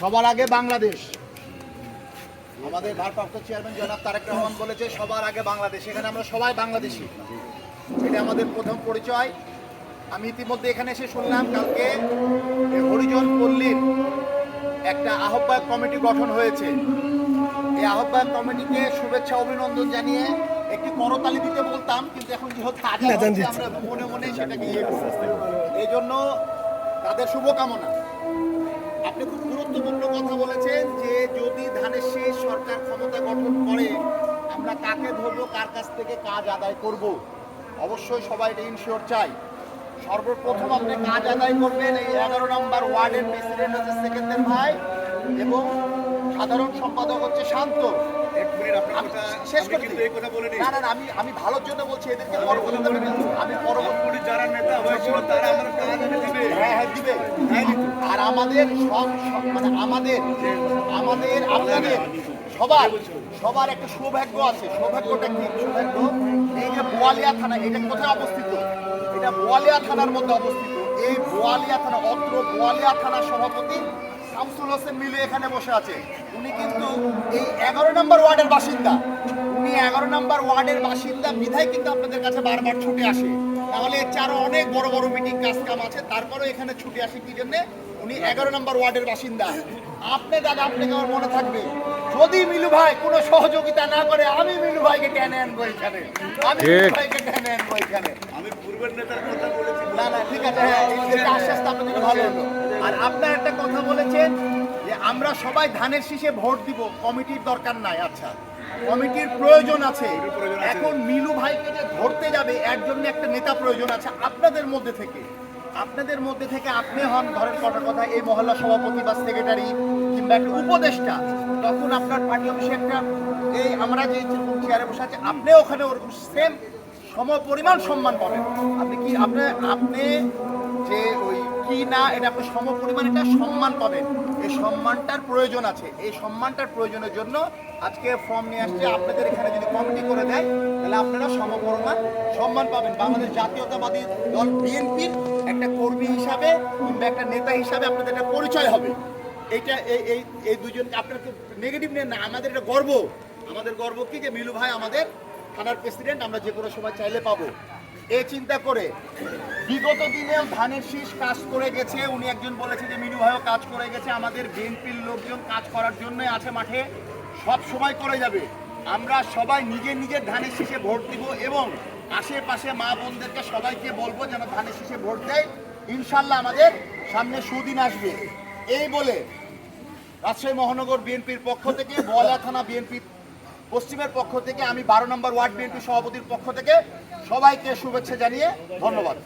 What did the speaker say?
সবার আগে বাংলাদেশ। আমাদের ভারপ্রাপ্ত চেয়ারম্যান জনাব তারেক রহমান বলেছে সবার আগে বাংলাদেশ। এখানে আমরা সবাই বাংলাদেশি, এটা আমাদের প্রথম পরিচয়। আমি ইতিমধ্যে এখানে এসে শুনলাম কালকে হরিজন পল্লীর একটা আহ্বায়ক কমিটি গঠন হয়েছে। এই আহ্বায়ক কমিটিকে শুভেচ্ছা অভিনন্দন জানিয়ে একটি করতালি দিতে বলতাম, কিন্তু এখন যেহেতু কাজে আমরা মনে মনে সেটাকে এই জন্য তাদের শুভকামনা। আপনি খুব গুরুত্বপূর্ণ কথা বলেছেন যে যদি ধানের শীষ সরকার ক্ষমতা গঠন করে আমরা কাকে ধরবো, কার কাছ থেকে কাজ আদায় করব। অবশ্যই সবাই এটা ইনশিওর চাই। সর্বপ্রথম আপনি কাজ আদায় করবেন এই 11 নম্বর ওয়ার্ডের প্রেসিডেন্ট হচ্ছে সেকেন্দার ভাই এবং সাধারণ সম্পাদক হচ্ছে শান্ত। আমি ভালোর জন্য বলছি, এদেরকে আমি পরবর্তী যারা নেতা হয়েছিল তারা আমার কাজ দিবে। হ্যাঁ দিবে। আর আমাদের মানে আমাদের আপনাদের সবার একটা সৌভাগ্য আছে। সৌভাগ্যটা কি? সৌভাগ্য এই যে বোয়ালিয়া থানা, এটা কোথায় অবস্থিত? এটা বোয়ালিয়া থানার মধ্যে অবস্থিত। এই বোয়ালিয়া থানা, অত্র বোয়ালিয়া থানার সভাপতি শামসুল হোসেন মিলু এখানে বসে আছে। উনি কিন্তু এই 11 নম্বর ওয়ার্ডের বাসিন্দা। উনি 11 নম্বর ওয়ার্ডের বাসিন্দা বিধায় কিন্তু আপনাদের কাছে বারবার ছুটে আসে। তাহলে এর আরো অনেক বড় বড় মিটিং কাজকাম আছে, তারপরেও এখানে ছুটে আসে কি জন্য? উনি 11 নম্বর ওয়ার্ডের বাসিন্দা। আপনি দাদা, আপনাকে আমার মনে থাকবে, যদি মিলু ভাই কোনো সহযোগিতা না করে আমি মিলু ভাইকে টেনে আনবো এখানে। আমি পূর্বের নেতার কথা বলেছি। না ঠিক আছে, হ্যাঁ এটা আশ্বাস আপনাদের ভালো হলো। আর আপনার একটা কথা বলেছেন যে আমরা সবাই ধানের শীষে ভোট দিব, কমিটির দরকার নাই। আচ্ছা, কমিটির প্রয়োজন আছে। এখন মিলু ভাইকে যে ধরতে যাবে এর জন্য একটা নেতা প্রয়োজন আছে আপনাদের মধ্যে থেকে। আপনি হন ধরেন কটার কথা এই মহল্লা সভাপতি বা সেক্রেটারি কিংবা একটা উপদেষ্টা, তখন আপনার পার্টি অফিসে একটা এই আমরা যে চেয়ারে বসে আছি আপনি ওখানে ওরকম সেম সম পরিমাণ সম্মান পাবেন। আপনি যে ওই কি না, এটা আপনি সম পরিমাণ এটা সম্মান পাবেন। এই সম্মানটার প্রয়োজন আছে। এই সম্মানটার প্রয়োজনের জন্য আজকে ফর্ম নিয়ে আসছে। আপনাদের এখানে যদি কমিটি করে দেয় তাহলে আপনারা সম পরিমাণ সম্মান পাবেন। বাংলাদেশ জাতীয়তাবাদী দল বিএনপির একটা কর্মী হিসাবে কিংবা একটা নেতা হিসাবে আপনাদের একটা পরিচয় হবে। এইটা এই দুজনকে আপনার নেগেটিভ নেন না, আমাদের এটা গর্ব। আমাদের গর্ব কি যে মিলু ভাই আমাদের থানার প্রেসিডেন্ট, আমরা যে কোনো সময় চাইলে পাবো। এই চিন্তা করে বিগত দিনেও ধানের শীষ কাজ করে গেছে। উনি একজন বলেছে যে মিনু ভাইও কাজ করে গেছে। আমাদের বিএনপির লোকজন কাজ করার জন্য আছে মাঠে, সব সময় করে যাবে। আমরা সবাই নিজের ধানের শীষে ভোট দিব এবং আশেপাশে মা বোনদেরকে সবাইকে বলবো যেন ধানের শীষে ভোট দেয়। ইনশাল্লাহ আমাদের সামনে সুদিন আসবে। এই বলে রাজশাহী মহানগর বিএনপির পক্ষ থেকে, বোয়ালিয়া থানা বিএনপি পশ্চিমের পক্ষ থেকে, আমি 12 নম্বর ওয়ার্ড বিএনপি সভাপতির পক্ষ থেকে সবাইকে শুভেচ্ছা জানিয়ে ধন্যবাদ।